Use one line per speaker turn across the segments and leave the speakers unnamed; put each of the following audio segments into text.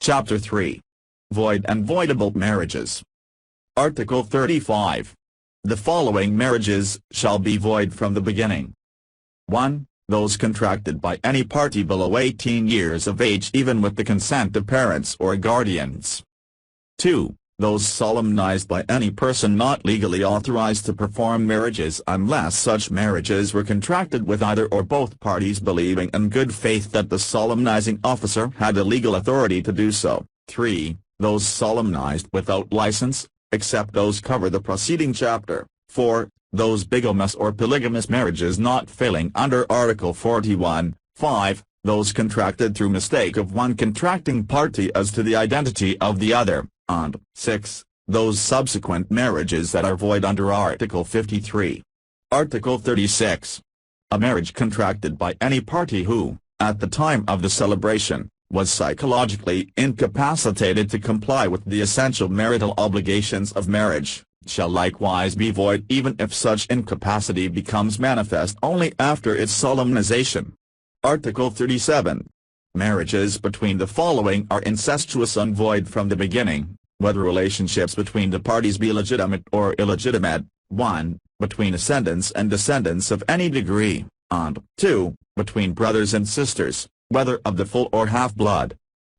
Chapter 3. Void and voidable marriages. Article 35. The following marriages shall be void from the beginning. 1. Those contracted by any party below 18 years of age even with the consent of parents or guardians. 2. Those solemnized by any person not legally authorized to perform marriages unless such marriages were contracted with either or both parties believing in good faith that the solemnizing officer had the legal authority to do so. 3. Those solemnized without license, except those cover the preceding chapter. 4. Those bigamous or polygamous marriages not failing under Article 41. 5. Those contracted through mistake of one contracting party as to the identity of the other. And 6. Those subsequent marriages that are void under Article 53. Article 36. A marriage contracted by any party who, at the time of the celebration, was psychologically incapacitated to comply with the essential marital obligations of marriage, shall likewise be void even if such incapacity becomes manifest only after its solemnization. Article 37. Marriages between the following are incestuous and void from the beginning, whether relationships between the parties be legitimate or illegitimate. 1. Between ascendants and descendants of any degree, and 2. Between brothers and sisters, whether of the full or half-blood.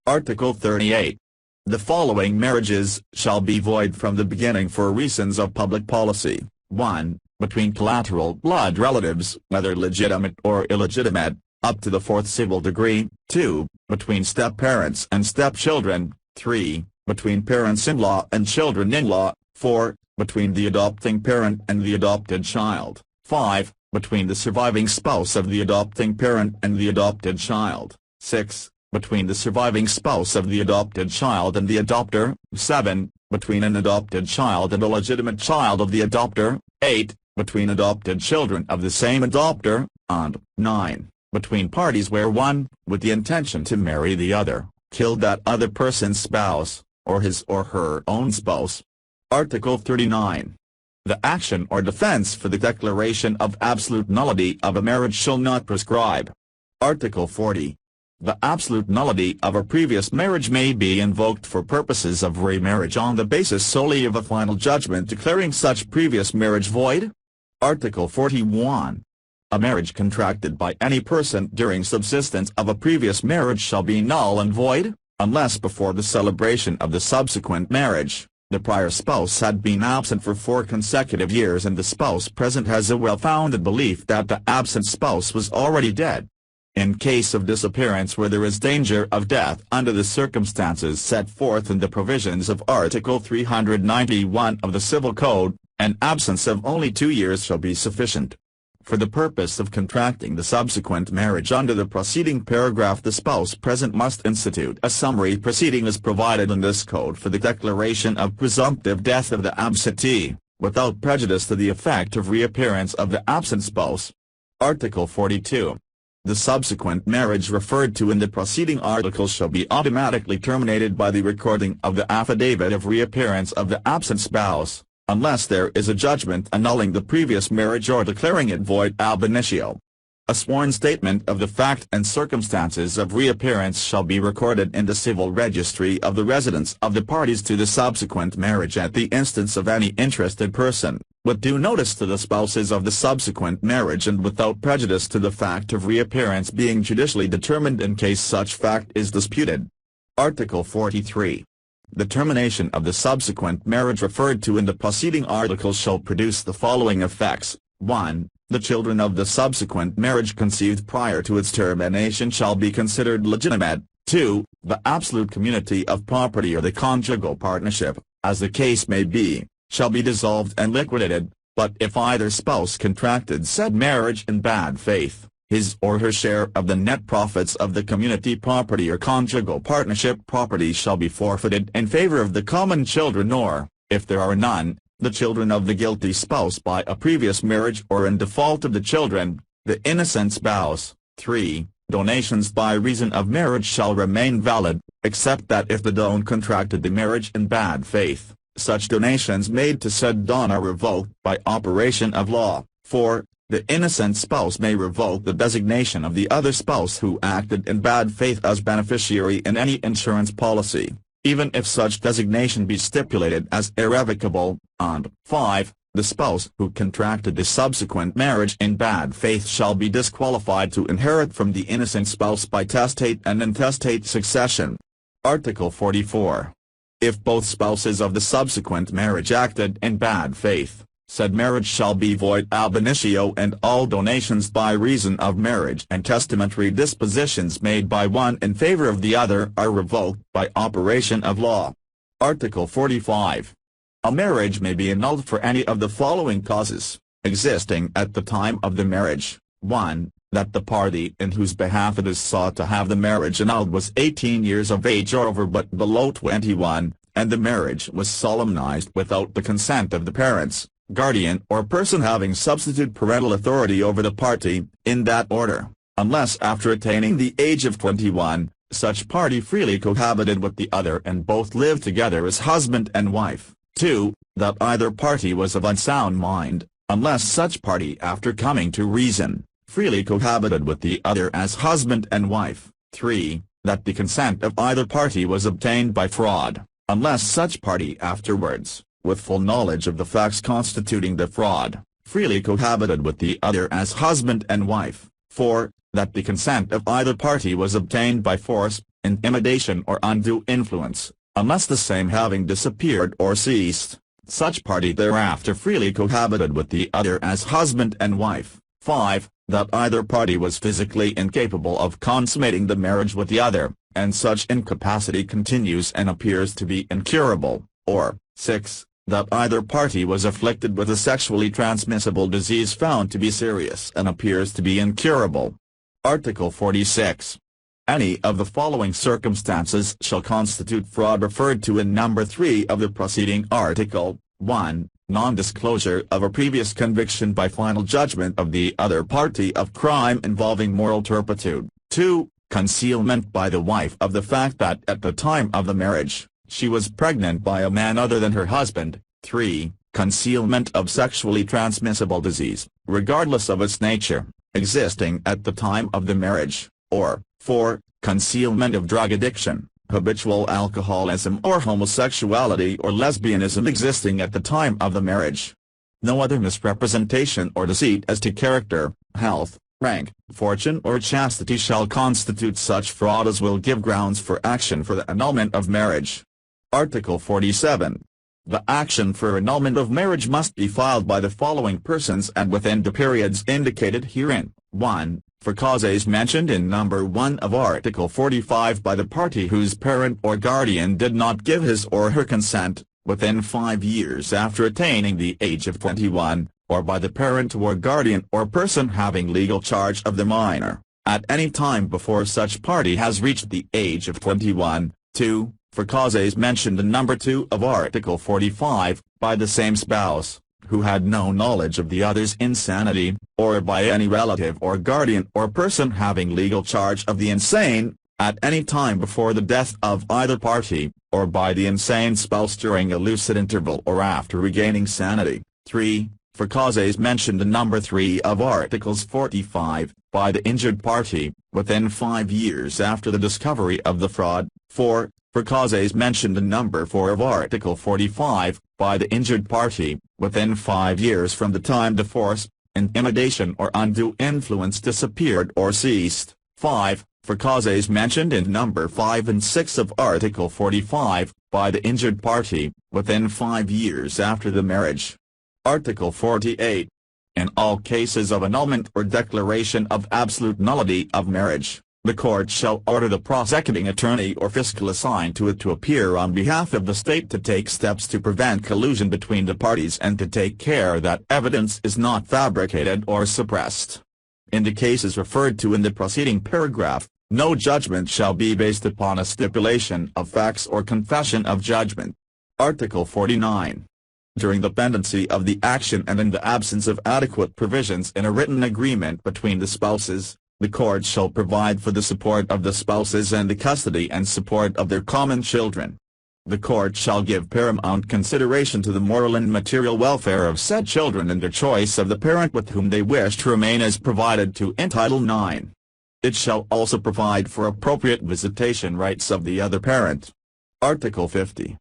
Article 38. The following marriages shall be void from the beginning for reasons of public policy. 1. Between collateral blood relatives, whether legitimate or illegitimate, up to the 4th civil degree. 2. Between step-parents and step-children. 3. Between parents-in-law and children-in-law. 4. Between the adopting parent and the adopted child. 5. Between the surviving spouse of the adopting parent and the adopted child. 6. Between the surviving spouse of the adopted child and the adopter. 7. Between an adopted child and a legitimate child of the adopter. 8. Between adopted children of the same adopter. And 9. Between parties where one, with the intention to marry the other, killed that other person's spouse, or his or her own spouse. Article 39. The action or defense for the declaration of absolute nullity of a marriage shall not prescribe. Article 40. The absolute nullity of a previous marriage may be invoked for purposes of remarriage on the basis solely of a final judgment declaring such previous marriage void. Article 41. A marriage contracted by any person during subsistence of a previous marriage shall be null and void, unless before the celebration of the subsequent marriage, the prior spouse had been absent for 4 consecutive years and the spouse present has a well-founded belief that the absent spouse was already dead. In case of disappearance where there is danger of death under the circumstances set forth in the provisions of Article 391 of the Civil Code, an absence of only 2 years shall be sufficient. For the purpose of contracting the subsequent marriage under the preceding paragraph, the spouse present must institute a summary proceeding as provided in this code for the declaration of presumptive death of the absentee, without prejudice to the effect of reappearance of the absent spouse. Article 42. The subsequent marriage referred to in the preceding article shall be automatically terminated by the recording of the affidavit of reappearance of the absent spouse, unless there is a judgment annulling the previous marriage or declaring it void ab initio. A sworn statement of the fact and circumstances of reappearance shall be recorded in the civil registry of the residence of the parties to the subsequent marriage at the instance of any interested person, with due notice to the spouses of the subsequent marriage and without prejudice to the fact of reappearance being judicially determined in case such fact is disputed. Article 43. The termination of the subsequent marriage referred to in the preceding article shall produce the following effects. 1. The children of the subsequent marriage conceived prior to its termination shall be considered legitimate. 2. The absolute community of property or the conjugal partnership, as the case may be, shall be dissolved and liquidated, but if either spouse contracted said marriage in bad faith, his or her share of the net profits of the community property or conjugal partnership property shall be forfeited in favor of the common children or, if there are none, the children of the guilty spouse by a previous marriage or in default of the children, the innocent spouse. 3. Donations by reason of marriage shall remain valid, except that if the don contracted the marriage in bad faith, such donations made to said don are revoked by operation of law. 4. The innocent spouse may revoke the designation of the other spouse who acted in bad faith as beneficiary in any insurance policy, even if such designation be stipulated as irrevocable, and 5. The spouse who contracted the subsequent marriage in bad faith shall be disqualified to inherit from the innocent spouse by testate and intestate succession. Article 44. If both spouses of the subsequent marriage acted in bad faith, said marriage shall be void ab initio, and all donations by reason of marriage and testamentary dispositions made by one in favor of the other are revoked by operation of law. Article 45. A marriage may be annulled for any of the following causes, existing at the time of the marriage. 1. That the party in whose behalf it is sought to have the marriage annulled was 18 years of age or over but below 21, and the marriage was solemnized without the consent of the parents, guardian or person having substitute parental authority over the party, in that order, unless after attaining the age of 21, such party freely cohabited with the other and both lived together as husband and wife. 2. That either party was of unsound mind, unless such party after coming to reason, freely cohabited with the other as husband and wife. 3. That the consent of either party was obtained by fraud, unless such party afterwards, with full knowledge of the facts constituting the fraud, freely cohabited with the other as husband and wife. 4. That the consent of either party was obtained by force, intimidation or undue influence, unless the same having disappeared or ceased, such party thereafter freely cohabited with the other as husband and wife. 5. That either party was physically incapable of consummating the marriage with the other, and such incapacity continues and appears to be incurable, or 6. That either party was afflicted with a sexually transmissible disease found to be serious and appears to be incurable. Article 46. Any of the following circumstances shall constitute fraud referred to in number 3 of the preceding article. 1. Non-disclosure of a previous conviction by final judgment of the other party of crime involving moral turpitude. 2. Concealment by the wife of the fact that at the time of the marriage, she was pregnant by a man other than her husband. 3. Concealment of sexually transmissible disease, regardless of its nature, existing at the time of the marriage, or 4. Concealment of drug addiction, habitual alcoholism or homosexuality or lesbianism existing at the time of the marriage. No other misrepresentation or deceit as to character, health, rank, fortune or chastity shall constitute such fraud as will give grounds for action for the annulment of marriage. Article 47. The action for annulment of marriage must be filed by the following persons and within the periods indicated herein. 1. For causes mentioned in number 1 of Article 45 by the party whose parent or guardian did not give his or her consent, within 5 years after attaining the age of 21, or by the parent or guardian or person having legal charge of the minor, at any time before such party has reached the age of 21. 2. For causes mentioned in number 2 of Article 45, by the same spouse, who had no knowledge of the other's insanity, or by any relative or guardian or person having legal charge of the insane, at any time before the death of either party, or by the insane spouse during a lucid interval or after regaining sanity. 3. For causes mentioned in number 3 of Articles 45, by the injured party, within 5 years after the discovery of the fraud. 4. For causes mentioned in number 4 of Article 45, by the injured party, within 5 years from the time the force, intimidation or undue influence disappeared or ceased. 5. For causes mentioned in number 5 and 6 of Article 45, by the injured party, within 5 years after the marriage. Article 48. In all cases of annulment or declaration of absolute nullity of marriage, the court shall order the prosecuting attorney or fiscal assigned to it to appear on behalf of the state to take steps to prevent collusion between the parties and to take care that evidence is not fabricated or suppressed. In the cases referred to in the preceding paragraph, no judgment shall be based upon a stipulation of facts or confession of judgment. Article 49. During the pendency of the action and in the absence of adequate provisions in a written agreement between the spouses, the court shall provide for the support of the spouses and the custody and support of their common children. the court shall give paramount consideration to the moral and material welfare of said children in their choice of the parent with whom they wish to remain as provided to in Title IX. It shall also provide for appropriate visitation rights of the other parent. Article 50.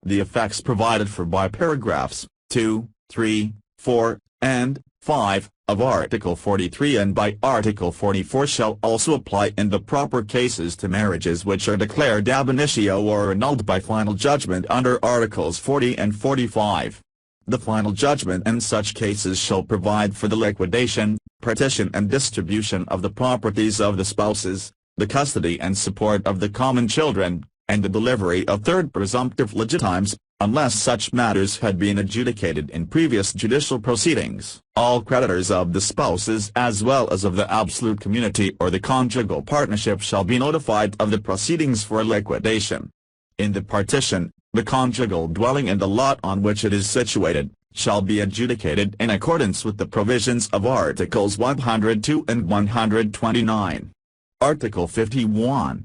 The effects provided for by paragraphs 2, 3, 4, and 5, of Article 43 and by Article 44 shall also apply in the proper cases to marriages which are declared ab initio or annulled by final judgment under Articles 40 and 45. The final judgment in such cases shall provide for the liquidation, partition and distribution of the properties of the spouses, the custody and support of the common children, and the delivery of third presumptive legitimes, unless such matters had been adjudicated in previous judicial proceedings. All creditors of the spouses as well as of the absolute community or the conjugal partnership shall be notified of the proceedings for liquidation. In the partition, the conjugal dwelling and the lot on which it is situated, shall be adjudicated in accordance with the provisions of Articles 102 and 129. Article 51.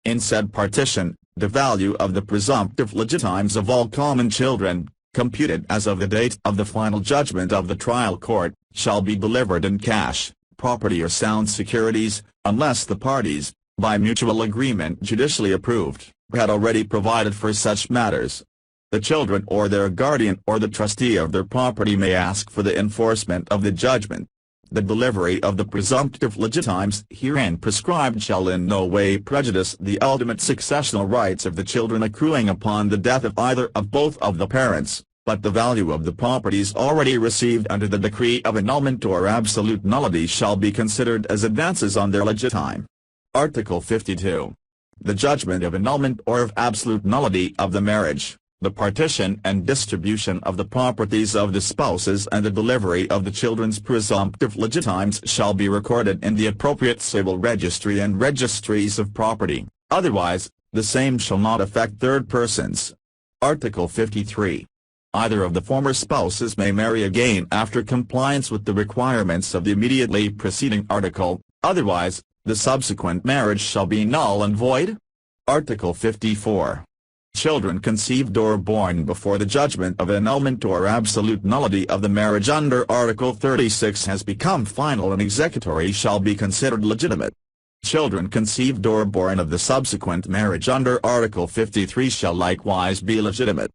In said partition, the value of the presumptive legitimes of all common children, computed as of the date of the final judgment of the trial court, shall be delivered in cash, property or sound securities, unless the parties, by mutual agreement judicially approved, had already provided for such matters. The children or their guardian or the trustee of their property may ask for the enforcement of the judgment. The delivery of the presumptive legitimes herein prescribed shall in no way prejudice the ultimate successional rights of the children accruing upon the death of either of both of the parents, but the value of the properties already received under the decree of annulment or absolute nullity shall be considered as advances on their legitime. Article 52. The judgment of annulment or of absolute nullity of the marriage, the partition and distribution of the properties of the spouses and the delivery of the children's presumptive legitimes shall be recorded in the appropriate civil registry and registries of property, otherwise, the same shall not affect third persons. Article 53. Either of the former spouses may marry again after compliance with the requirements of the immediately preceding article, otherwise, the subsequent marriage shall be null and void. Article 54. Children conceived or born before the judgment of annulment or absolute nullity of the marriage under Article 36 has become final and executory shall be considered legitimate. Children conceived or born of the subsequent marriage under Article 53 shall likewise be legitimate.